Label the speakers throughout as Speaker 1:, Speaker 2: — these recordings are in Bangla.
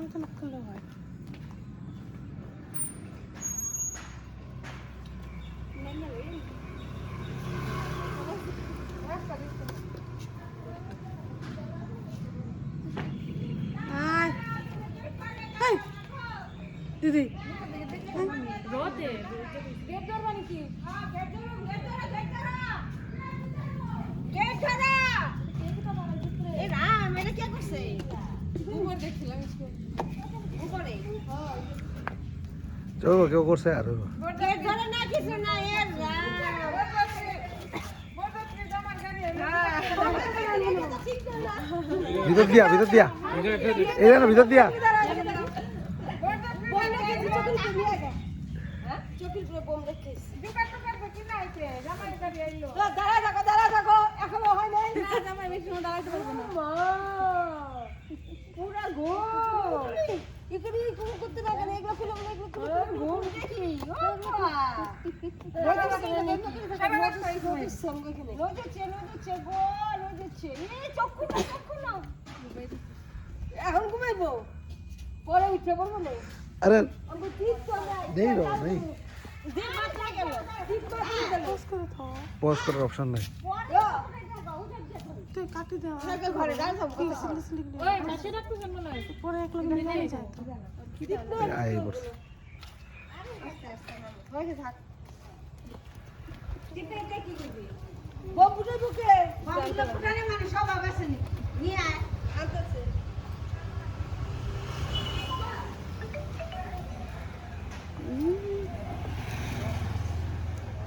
Speaker 1: টানা করলে হয়। দিদি
Speaker 2: রোদে গেট ধরবা নাকি?
Speaker 3: চলো কেউ করছে আর ভিতর দিয়া এই না ভিতর দিয়া
Speaker 1: এখন ঘুমাইবো পরে উঠে পড়বো না
Speaker 3: আরে নেই রো নেই পজ করার অপশন নাই
Speaker 1: কাটি দেওয়া
Speaker 2: ওই পাশে রাখতে জানো না
Speaker 1: পরে এক লোক নিয়ে যায় তো
Speaker 3: আই বসে
Speaker 1: বপুটার বুকে বপুটার বুকে মানে সব আছে নিয়ে আয় আনতেছে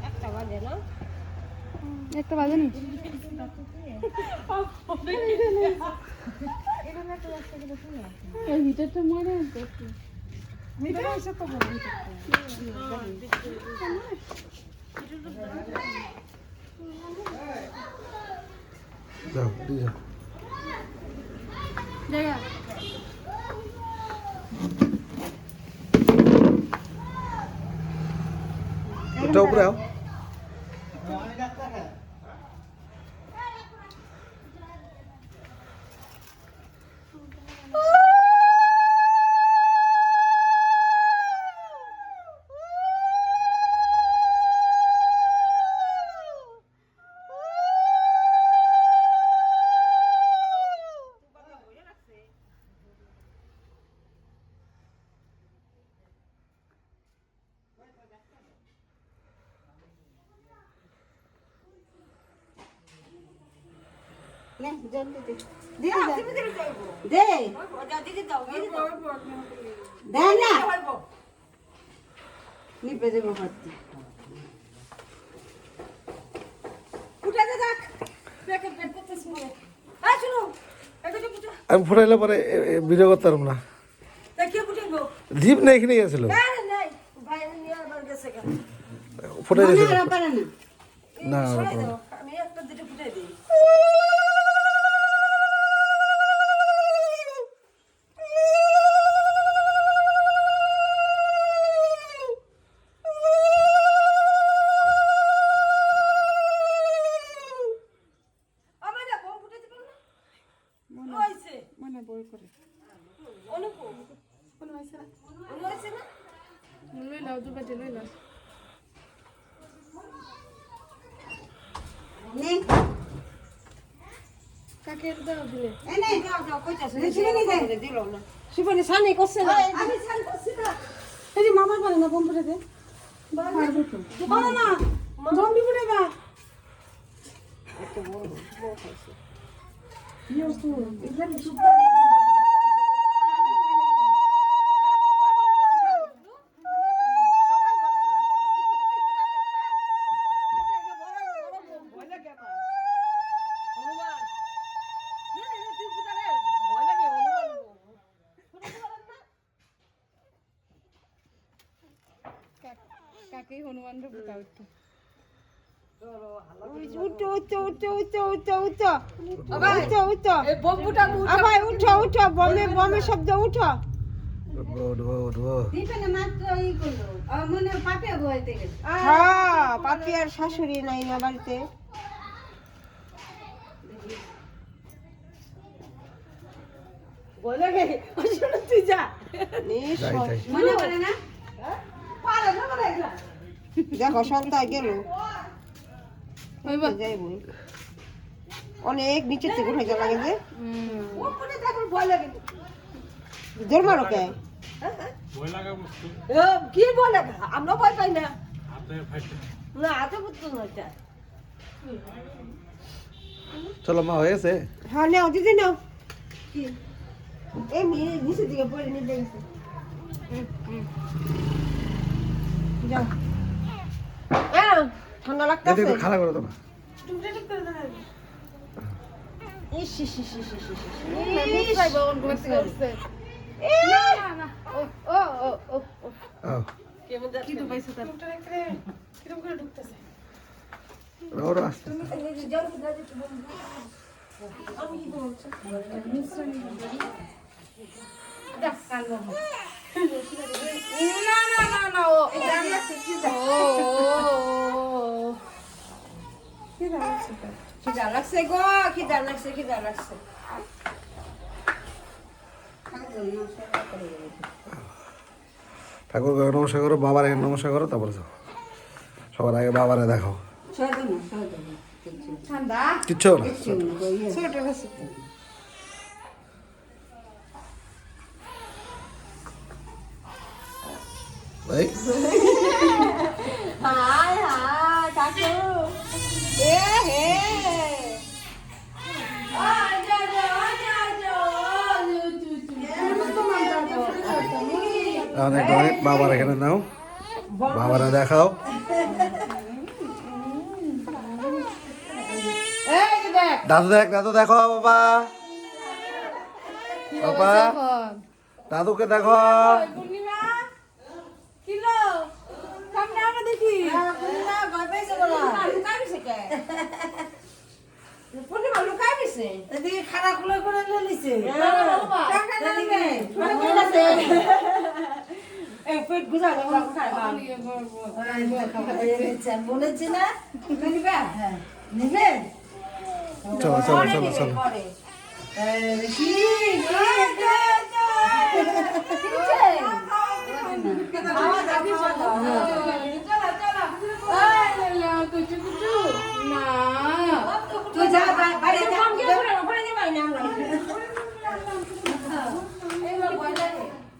Speaker 1: একটা বাজে না
Speaker 2: একটা বাজে নি এই ভিতরটা মরে
Speaker 1: মিটার এসে তো বলি
Speaker 3: যাও দিয়ে যাও
Speaker 2: জায়গা
Speaker 3: এটা উপরে আও
Speaker 1: নে জলদি দে দে দে না নিপে দেবো করতে উঠে দে দেখ প্যাকেট বের করতেছ মরে আয় শুনো এটা কি পুজো
Speaker 3: আমি ফুটাইলে পরে ভিডিও করতে পারবো না
Speaker 1: তা কে পুজো
Speaker 3: দীপ না এখানে গেছিল
Speaker 1: আরে নাই ভাই নিয়ে আবার গেছে কেন
Speaker 3: ফুটাই গেছিল
Speaker 1: পারে না
Speaker 3: না
Speaker 1: আমি একটা দুটো ফুটাই দিই
Speaker 2: মনে বই করে লই লাও দুবার লই লাও
Speaker 1: নে
Speaker 2: কাকে দাও দিলে
Speaker 1: এই নে দাও দাও কইতাছ নে দিল না শিবনে সানি করছে না আমি সানি করছি না
Speaker 2: এই যে মামার পারে না বম্বুরে দে পারবো তো
Speaker 1: বলো না
Speaker 2: জম্বি পুড়ে বা
Speaker 1: এত বড় বড় খাইছে
Speaker 2: ইয়ো তো এখানে কাকে হনুমান রে বুটা উঠতো
Speaker 1: উঠো উঠো উঠো উঠো উঠো উঠো উঠো উঠো এই বম্বুটা আবার উঠো উঠো বমে বমে শব্দ উঠো দিপেনে মাত্র ই করলো মনে পাপে বইতে গেছে হ্যাঁ পাপি আর শাশুড়ি নাই না বাড়িতে বলে গে শুনো তুই যা
Speaker 3: যাই যাই
Speaker 2: মনে পড়ে না
Speaker 1: পারে না করে দেখো সন্ধ্যা গেল যাইব অনেক নিচের থেকে উঠে যা লাগে যে ওপরে দেখো ভয় লাগে জোর মারো কে কি ভয় লাগে আমরা ভয় পাই না না হাতে বুঝতো না এটা
Speaker 3: চলো মা হয়ে গেছে
Speaker 1: হ্যাঁ নাও দিদি নাও কি এই নিচের দিকে পড়ে নিয়ে দেখছি যাও ঠান্ডা
Speaker 3: এদিকে
Speaker 1: লাগতেছে
Speaker 3: একটু খাড়া করে দাও না
Speaker 1: ইস ইস ইস ইস ইস ইস ও ও ও ও
Speaker 3: আও
Speaker 1: কেমন যাচ্ছে
Speaker 2: কি তো পাইছো তার কিরকম করে ঢুকতেছে
Speaker 3: ওরা আসতে
Speaker 2: না না না না ও
Speaker 1: খিদা লাগছে গো খিদা লাগছে
Speaker 3: ঠাকুর নমস্কার করো বাবার আগে নমস্কার করো তারপরে যাও সবার আগে বাবারে দেখো
Speaker 2: ঠান্ডা
Speaker 3: কিচ্ছু না
Speaker 2: ছোট আছে
Speaker 3: এই
Speaker 1: হাই হাই কাকু এ হে
Speaker 3: অনেক অনেক বাবার এখানে নাও বাবারে দেখাও দাদু দেখো বাবা বাবা দাদুকে দেখো
Speaker 2: পূর্ণিমা কিলো সামনে আমরা দেখি
Speaker 1: পূর্ণিমা লুকাই দিছে
Speaker 2: এদিকে খাড়া খুলে করে নিছে
Speaker 1: এই পেট গুজা গেল
Speaker 2: বলেছি না নিবে নিবে
Speaker 3: চলো চলো চলো চলো
Speaker 2: কি
Speaker 1: তুই যা বাইরে যা ওখানে যাই না আমরা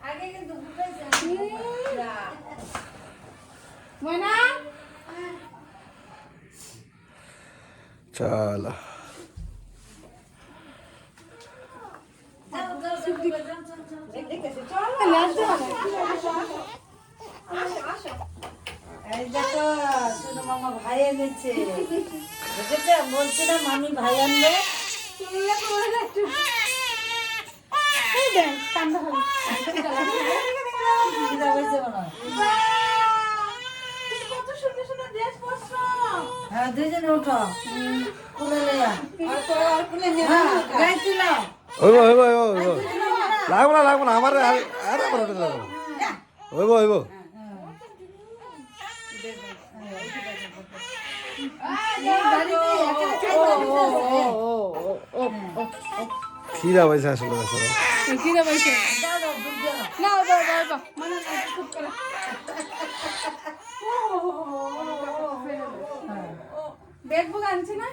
Speaker 1: আগে কিন্তু
Speaker 2: ময়না
Speaker 3: চলো
Speaker 2: এই দেখো শুনো মামা ভাই এনেছে দেখেছে বলছি না মামি ভাই আনবে হ্যাঁ দুইজনে উঠো কুলে নেয়া গাইতে নাও
Speaker 3: ওইব ওইব ওইব ওইব লাগবো না আমার আরে আমার ওটা লাগবো ওইব ওইব খিদা পাইছে আসলে আসলে
Speaker 2: কিরে বলছে না দাও দাও দাও মানে খুব করে ব্যাগ বুক আনছি না